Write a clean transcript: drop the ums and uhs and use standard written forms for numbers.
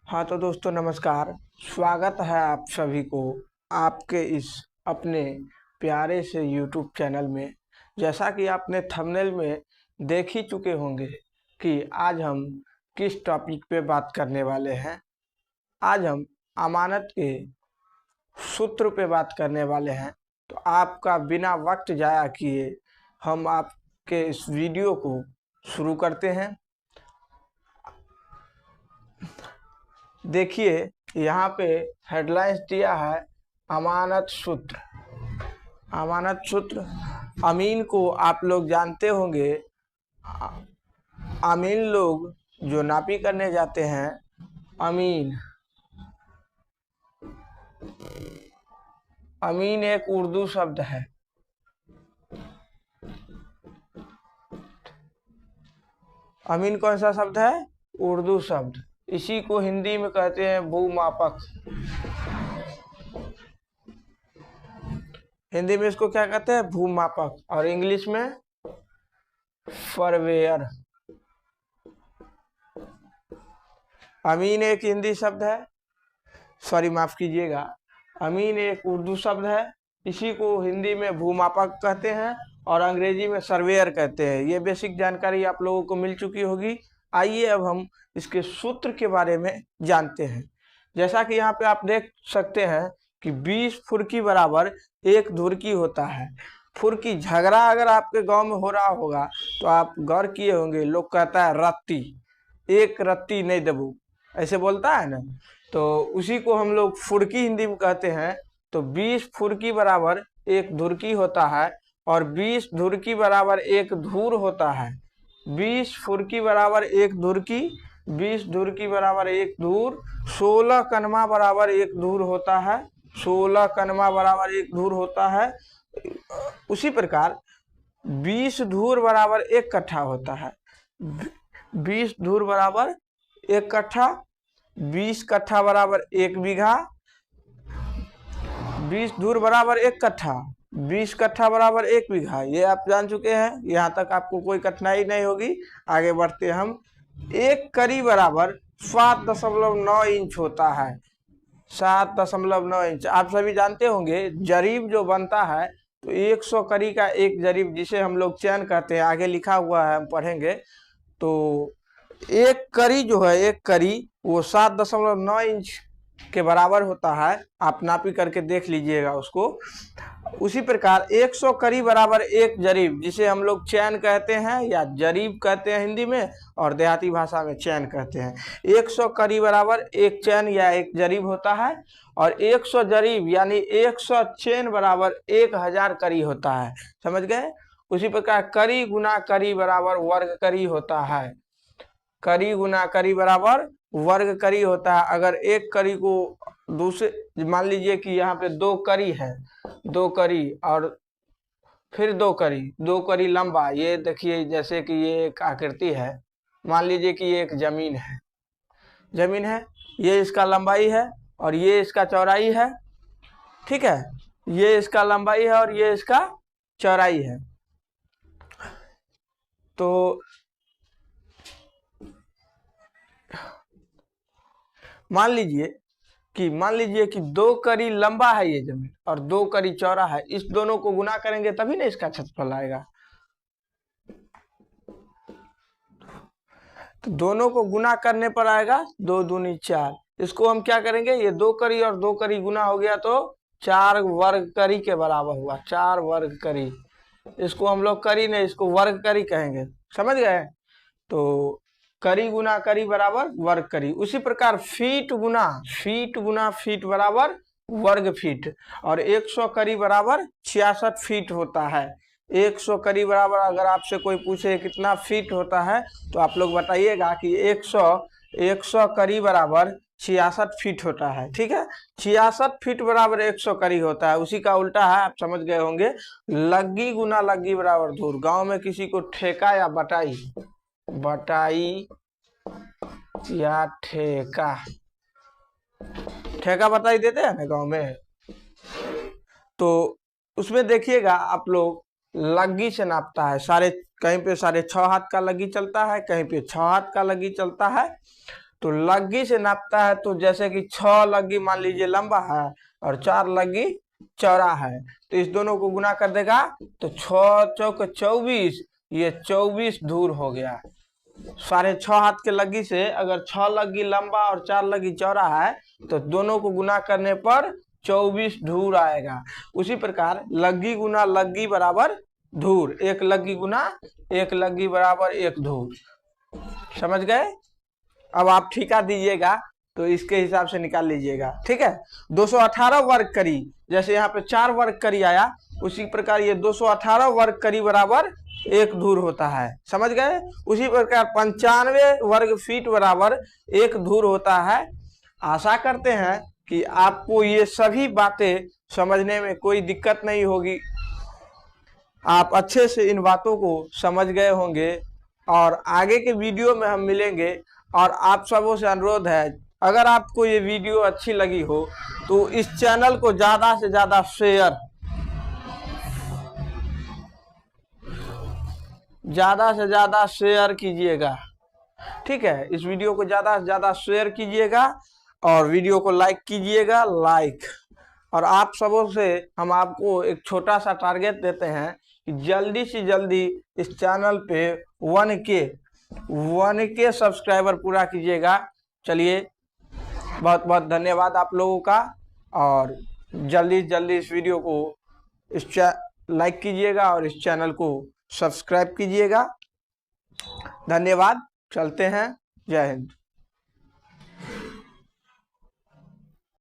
हाँ तो दोस्तों नमस्कार। स्वागत है आप सभी को आपके इस अपने प्यारे से YouTube चैनल में। जैसा कि आपने थंबनेल में देख ही चुके होंगे कि आज हम किस टॉपिक पे बात करने वाले हैं। आज हम अमानत के सूत्र पे बात करने वाले हैं। तो आपका बिना वक्त जाया किए हम आपके इस वीडियो को शुरू करते हैं। देखिए यहाँ पे हेडलाइंस दिया है अमानत सूत्र। अमानत सूत्र अमीन को आप लोग जानते होंगे। अमीन लोग जो नापी करने जाते हैं, अमीन अमीन एक उर्दू शब्द है। अमीन कौन सा शब्द है? उर्दू शब्द। इसी को हिंदी में कहते हैं भूमापक। हिंदी में इसको क्या कहते हैं? भूमापक। और इंग्लिश में फरवेयर। अमीन एक हिंदी शब्द है, सॉरी माफ कीजिएगा, अमीन एक उर्दू शब्द है। इसी को हिंदी में भूमापक कहते हैं और अंग्रेजी में सर्वेयर कहते हैं। ये बेसिक जानकारी आप लोगों को मिल चुकी होगी। आइए अब हम इसके सूत्र के बारे में जानते हैं। जैसा कि यहाँ पे आप देख सकते हैं कि 20 फुर्की बराबर 1 धुरकी होता है। फुर्की झगड़ा अगर आपके गांव में हो रहा होगा तो आप गौर किए होंगे, लोग कहता है रत्ती, एक रत्ती नहीं देबू, ऐसे बोलता है ना। तो उसी को हम लोग फुर्की हिंदी में कहते हैं। तो 20 फुर्की बराबर 1 धुरकी होता है और 20 धुरकी बराबर 1 धूर होता है। 20 फुर्की बराबर 1 धुरकी, 20 धुरकी बराबर 1 धूर, 16 कनमा बराबर 1 धूर होता है। 16 कनमा बराबर 1 धूर होता है। उसी प्रकार 20 धूर बराबर 1 कट्ठा होता है। 20 धूर बराबर 1 कट्ठा, 20 कट्ठा बराबर 1 बीघा। 20 धूर बराबर 1 कट्ठा, 20 कट्ठा बराबर 1 बीघा। ये आप जान चुके हैं, यहाँ तक आपको कोई कठिनाई नहीं होगी। आगे बढ़ते हम। 1 करी बराबर 7.9 इंच होता है। 7.9 इंच। आप सभी जानते होंगे जरीब जो बनता है तो 100 करी का एक जरीब, जिसे हम लोग चैन कहते हैं, आगे लिखा हुआ है, हम पढ़ेंगे। तो 1 करी जो है, 1 करी वो 7.9 इंच के बराबर होता है। आप नापी करके देख लीजिएगा उसको। उसी प्रकार 100 करी बराबर 1 जरीब, जिसे हम लोग चैन कहते हैं या जरीब कहते हैं हिंदी में, और देहाती भाषा में चैन कहते हैं। 100 करी बराबर 1 चैन या 1 जरीब होता है। और 100 जरीब यानी 100 चैन बराबर 1000 करी होता है। समझ गए? उसी प्रकार करी गुना करी बराबर वर्ग करी होता है। करी गुना करी बराबर वर्ग करी होता है। अगर 1 करी को दूसरे, मान लीजिए कि यहाँ पे 2 करी है, 2 करी और फिर 2 करी, 2 करी लंबा। ये देखिए जैसे कि ये एक आकृति है, मान लीजिए कि ये एक जमीन है, जमीन है, ये इसका लंबाई है और ये इसका चौड़ाई है। ठीक है, ये इसका लंबाई है और ये इसका चौड़ाई है। तो मान लीजिए कि 2 करी लंबा है ये जमीन और 2 करी चौड़ा है। इस दोनों को गुना करेंगे तभी ना इसका क्षेत्रफल आएगा। तो दोनों को गुना करने पर आएगा 2 दूनी 4। इसको हम क्या करेंगे, ये 2 करी और 2 करी गुना हो गया तो 4 वर्ग करी के बराबर हुआ। 4 वर्ग करी। इसको हम लोग करी नहीं, इसको वर्ग करी कहेंगे। समझ गए? तो करी गुना करी बराबर वर्ग करी। उसी प्रकार फीट गुना फीट बराबर वर्ग फीट। और 100 करी बराबर 66 फीट होता है। 100 करी बराबर अगर आपसे कोई पूछे कितना फीट होता है तो आप लोग बताइएगा कि 100 करी बराबर 66 फीट होता है। ठीक है, 66 फीट बराबर 100 करी होता है। उसी का उल्टा है, आप समझ गए होंगे, लग्गी गुना लग्गी बराबर धूर। गांव में किसी को ठेका या बटाई या ठेका बताई देते हैं ना गांव में। तो उसमें देखिएगा आप लोग लग्गी से नापता है। कहीं पे 6.5 हाथ का लग्गी चलता है, कहीं पे 6 हाथ का लग्गी चलता है। तो लग्गी से नापता है, तो जैसे कि 6 लग्गी मान लीजिए लंबा है और 4 लग्गी चौड़ा है, तो इस दोनों को गुना कर देगा तो 6 चौक 24, ये 24 धूर हो गया। 6.5 हाथ के लग्गी से अगर 6 लग्गी लंबा और 4 लग्गी चौड़ा है तो दोनों को गुना करने पर 24 धूर आएगा। उसी प्रकार लग्गी गुना लग्गी बराबर धूर, एक लग्गी गुना एक लग्गी बराबर एक धूर। समझ गए? अब आप ठीका दीजिएगा तो इसके हिसाब से निकाल लीजिएगा, ठीक है। 218 वर्ग करी, जैसे यहाँ पे 4 वर्ग करी आया, उसी प्रकार ये 218 वर्ग करी बराबर एक धूर होता है। समझ गए? उसी प्रकार 95 वर्ग फीट बराबर एक धूर होता है। आशा करते हैं कि आपको ये सभी बातें समझने में कोई दिक्कत नहीं होगी, आप अच्छे से इन बातों को समझ गए होंगे। और आगे के वीडियो में हम मिलेंगे। और आप सबों से अनुरोध है, अगर आपको ये वीडियो अच्छी लगी हो तो इस चैनल को ज़्यादा से ज़्यादा शेयर कीजिएगा, ठीक है। इस वीडियो को ज़्यादा से ज़्यादा शेयर कीजिएगा और वीडियो को लाइक कीजिएगा, और आप सबों से हम आपको एक छोटा सा टारगेट देते हैं कि जल्दी से जल्दी इस चैनल पे 1K सब्सक्राइबर पूरा कीजिएगा। चलिए, बहुत बहुत धन्यवाद आप लोगों का, और जल्दी से जल्दी इस वीडियो को लाइक कीजिएगा और इस चैनल को सब्सक्राइब कीजिएगा। धन्यवाद, चलते हैं, जय हिंद।